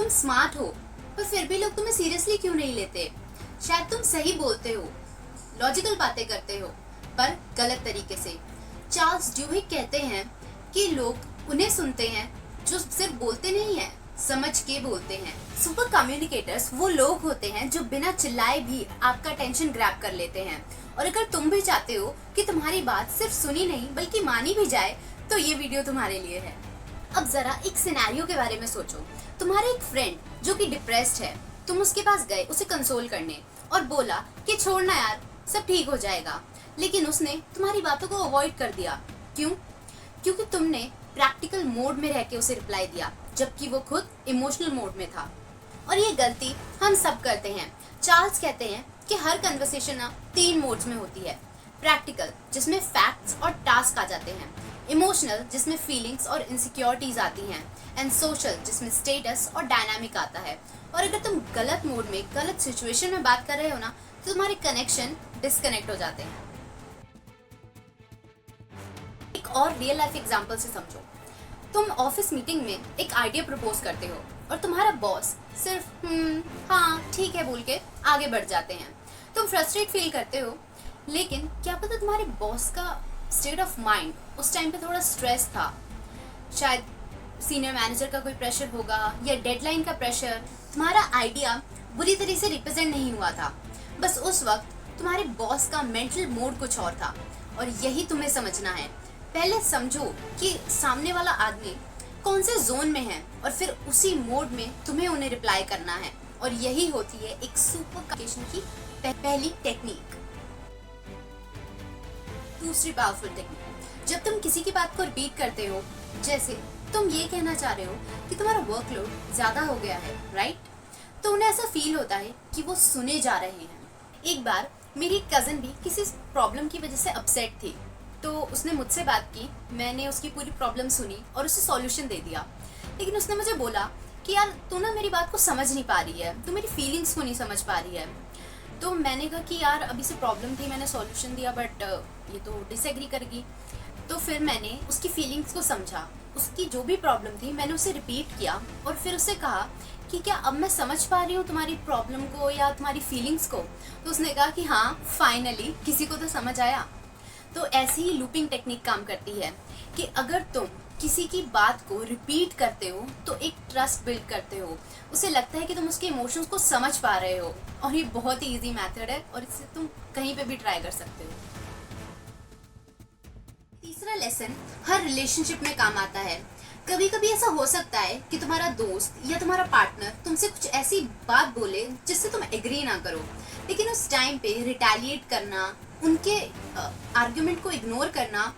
तुम स्मार्ट हो पर फिर भी लोग तुम्हें सीरियसली क्यों नहीं लेते? शायद तुम सही बोलते हो, लॉजिकल बातें करते हो, पर गलत तरीके से। चार्ल्स ड्यूहिक कहते हैं कि लोग उन्हें सुनते हैं जो सिर्फ बोलते नहीं हैं, समझ के बोलते हैं। सुपर कम्युनिकेटर्स वो लोग होते हैं जो बिना चिल्लाए भी आपका टेंशन ग्रैब कर लेते हैं। और अगर तुम भी चाहते हो कि तुम्हारी बात सिर्फ सुनी नहीं बल्कि मानी भी जाए, तो ये वीडियो तुम्हारे लिए है। अब जरा एक सिनेरियो के बारे में सोचो। तुम्हारे एक फ्रेंड जो कि डिप्रेस्ड है, तुम उसके पास गए उसे कंसोल करने और बोला कि छोड़ना यार, सब ठीक हो जाएगा। लेकिन उसने तुम्हारी बातों को अवॉइड कर दिया। क्यों? क्योंकि तुमने प्रैक्टिकल मोड में रह के उसे रिप्लाई दिया, जबकि वो खुद इमोशनल मोड में था। और ये गलती हम सब करते हैं। चार्ल्स कहते हैं कि हर कन्वर्सेशन ना 3 मोड्स में होती है। प्रैक्टिकल, जिसमें फैक्ट्स और टास्क आ जाते हैं। इमोशनल, जिसमें फीलिंग्स और इनसिक्योरिटीज आती हैं। एंड सोशल, जिसमें स्टेटस और डायनामिक आता है। और अगर तुम गलत मोड में गलत सिचुएशन में बात कर रहे हो ना, तो तुम्हारे कनेक्शन डिस्कनेक्ट हो जाते हैं। एक और रियल लाइफ एग्जांपल से समझो। तुम ऑफिस मीटिंग में एक आइडिया प्रपोज करते हो और तुम्हारा बॉस सिर्फ हाँ ठीक है बोल के आगे बढ़ जाते हैं। तुम फ्रस्ट्रेट फील करते हो, लेकिन क्या पता तुम्हारे बॉस का स्टेट ऑफ माइंड उस टाइम पे थोड़ा स्ट्रेस था। शायद सीनियर मैनेजर का कोई प्रेशर होगा या डेडलाइन का प्रेशर। तुम्हारा आइडिया बुरी तरह से रिप्रेजेंट नहीं हुआ था। बस उस वक्त तुम्हारे बॉस का मेंटल मोड कुछ और था, और यही तुम्हें समझना है। पहले समझो कि सामने वाला आदमी कौन से जोन में है, और फिर उसी मोड में तुम्हें उन्हें रिप्लाई करना है। और यही होती है एक सुपर कम्युनिकेशन की पहली टेक्निक। दूसरी पावरफुल टेक्निक, जब तुम किसी की बात को रिपीट करते हो, जैसे तुम ये कहना चाह रहे हो कि तुम्हारा वर्कलोड ज्यादा हो गया है, राइट? तो उन्हें ऐसा फील होता है कि वो सुने जा रहे हैं। एक बार मेरी कजन भी किसी प्रॉब्लम की वजह से अपसेट थी, तो उसने मुझसे बात की। मैंने उसकी पूरी प्रॉब्लम सुनी और उसे सॉल्यूशन दे दिया। लेकिन उसने मुझे बोला कि यार तू ना मेरी बात को समझ नहीं पा रही है, तू मेरी फीलिंग्स को नहीं समझ पा रही है। तो मैंने कहा कि यार अभी से प्रॉब्लम थी, मैंने सॉल्यूशन दिया, बट ये तो डिसएग्री करेगी। तो फिर मैंने उसकी फीलिंग्स को समझा, उसकी जो भी प्रॉब्लम थी मैंने उसे रिपीट किया और फिर उससे कहा कि क्या अब मैं समझ पा रही हूँ तुम्हारी प्रॉब्लम को या तुम्हारी फीलिंग्स को? तो उसने कहा कि हाँ, फाइनली किसी को तो समझ आया। तो ऐसी ही लूपिंग टेक्निक काम करती है कि अगर तुम किसी की बात को रिपीट करते हो तो एक ट्रस्ट बिल्ड करते हो। उसे लगता है कि तुम उसके इमोशंस को समझ पा रहे हो, और ये बहुत ही इजी मेथड है और इससे तुम कहीं पे भी ट्राई कर सकते हो। तीसरा लेसन हर रिलेशनशिप में काम आता है। कभी कभी ऐसा हो सकता है कि तुम्हारा दोस्त या तुम्हारा पार्टनर तुमसे कुछ ऐसी बात बोले जिससे तुम एग्री ना करो, लेकिन उस टाइम पे रिटेलिएट करना, उनके आर्ग्यूमेंट को इग्नोर करना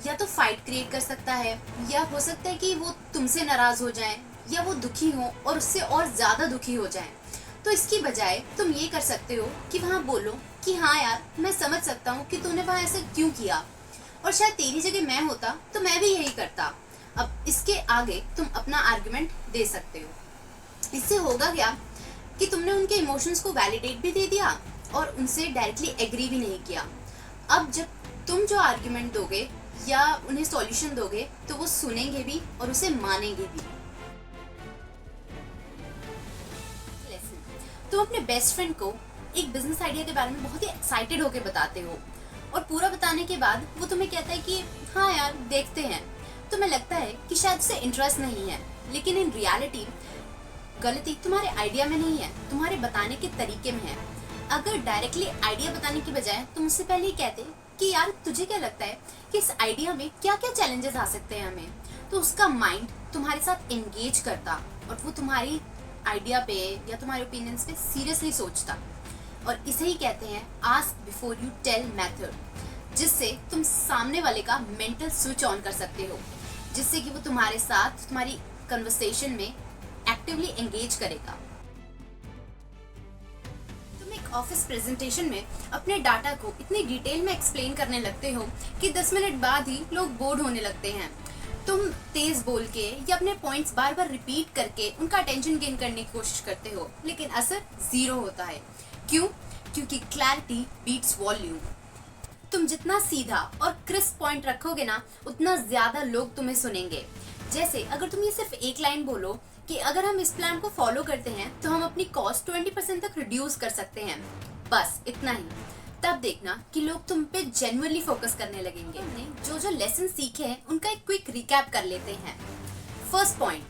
या तो फाइट क्रिएट कर सकता है, या हो सकता है कि वो तुमसे नाराज हो जाएं, या वो दुखी हो और उससे और ज्यादा दुखी हो जाएं। तो इसकी बजाय तुम ये कर सकते हो कि वहाँ बोलो कि हाँ यार, मैं समझ सकता हूँ कि तूने वहाँ ऐसे क्यों किया, और शायद तेरी जगह मैं होता तो मैं भी यही करता। अब इसके आगे तुम अपना आर्गुमेंट दे सकते हो। इससे होगा क्या कि तुमने उनके इमोशंस को वैलिडेट भी दे दिया और उनसे डायरेक्टली एग्री भी नहीं किया। अब जब तुम जो आर्गुमेंट दोगे या उन्हें सॉल्यूशन दोगे, तो वो सुनेंगे भी और उसे मानेंगे भी। तुम अपने बेस्ट फ्रेंड को एक बिजनेस आइडिया के बारे में बहुत ही एक्साइटेड होकर बताते हो, और पूरा बताने के बाद वो तुम्हें कहता है कि हाँ यार देखते हैं। तुम्हें लगता है कि शायद उसे इंटरेस्ट नहीं है, लेकिन इन रियलिटी गलती तुम्हारे आइडिया में नहीं है, तुम्हारे बताने के तरीके में है। अगर डायरेक्टली आइडिया बताने की बजाय तुम उससे पहले ही कहते कि यार तुझे क्या लगता है कि इस आइडिया में क्या क्या चैलेंजेस आ सकते हैं हमें, तो उसका माइंड तुम्हारे साथ एंगेज करता और वो तुम्हारी आइडिया पे या तुम्हारे ओपिनियंस पे सीरियसली सोचता। और इसे ही कहते हैं ask before you tell method, जिससे तुम सामने वाले का मेंटल स्विच ऑन कर सकते हो, जिससे कि वो तुम्हारे साथ तुम्हारी कन्वर्सेशन में एक्टिवली एंगेज करेगा। तुम एक ऑफिस प्रेजेंटेशन में अपने डाटा को इतनी डिटेल में एक्सप्लेन करने लगते हो कि 10 मिनट बाद ही लोग बोर्ड होने लगते हैं। तुम तेज बोल के या अपने पॉइंट्स बार बार रिपीट करके उनका अटेंशन गेन करने की कोशिश करते हो, लेकिन असर 0 होता है। क्यों? क्योंकि क्लैरिटी बीट्स वॉल्यूम। तुम जितना सीधा और क्रिस्प पॉइंट रखोगे ना, उतना ज्यादा लोग तुम्हें सुनेंगे। जैसे अगर तुम ये सिर्फ एक लाइन बोलो कि अगर हम इस प्लान को फॉलो करते हैं तो हम अपनी कॉस्ट 20% तक रिड्यूस कर सकते हैं। बस इतना ही। तब देखना कि लोग तुम पे जेन्युइनली फोकस करने लगेंगे। हमने जो लेसन सीखे हैं उनका एक क्विक रिकैप कर लेते हैं। फर्स्ट पॉइंट,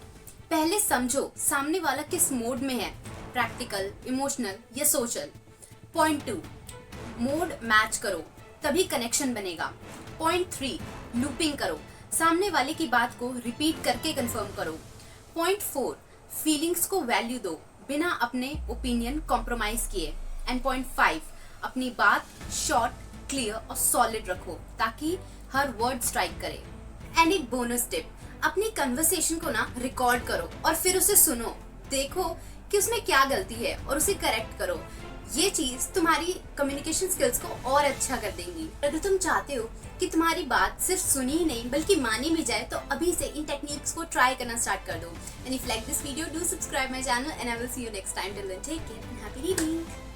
पहले समझो सामने वाला किस मोड में है, प्रैक्टिकल, इमोशनल या सोशल। पॉइंट 2, मोड मैच करो तभी कनेक्शन बनेगा। पॉइंट 3, लूपिंग करो, सामने वाले की बात को रिपीट करके कंफर्म करो। पॉइंट 4, फीलिंग्स को वैल्यू दो बिना अपने ओपिनियन कॉम्प्रोमाइज किए। एंड पॉइंट 5, अपनी बात शॉर्ट, क्लियर और सॉलिड रखो ताकि हर वर्ड स्ट्राइक करे। एंड एक बोनस टिप, अपनी कन्वर्सेशन को ना रिकॉर्ड करो और फिर उसे सुनो, देखो कि उसमें क्या गलती है और उसे करेक्ट करो। ये चीज तुम्हारी कम्युनिकेशन स्किल्स को और अच्छा कर देंगी। अगर तुम चाहते हो कि तुम्हारी बात सिर्फ सुनी ही नहीं बल्कि मानी भी जाए तो अभी से इन टेक्निक्स को ट्राई करना स्टार्ट कर दो। And if like this video, do subscribe my channel and I will see you next time. Till then take care and happy reading.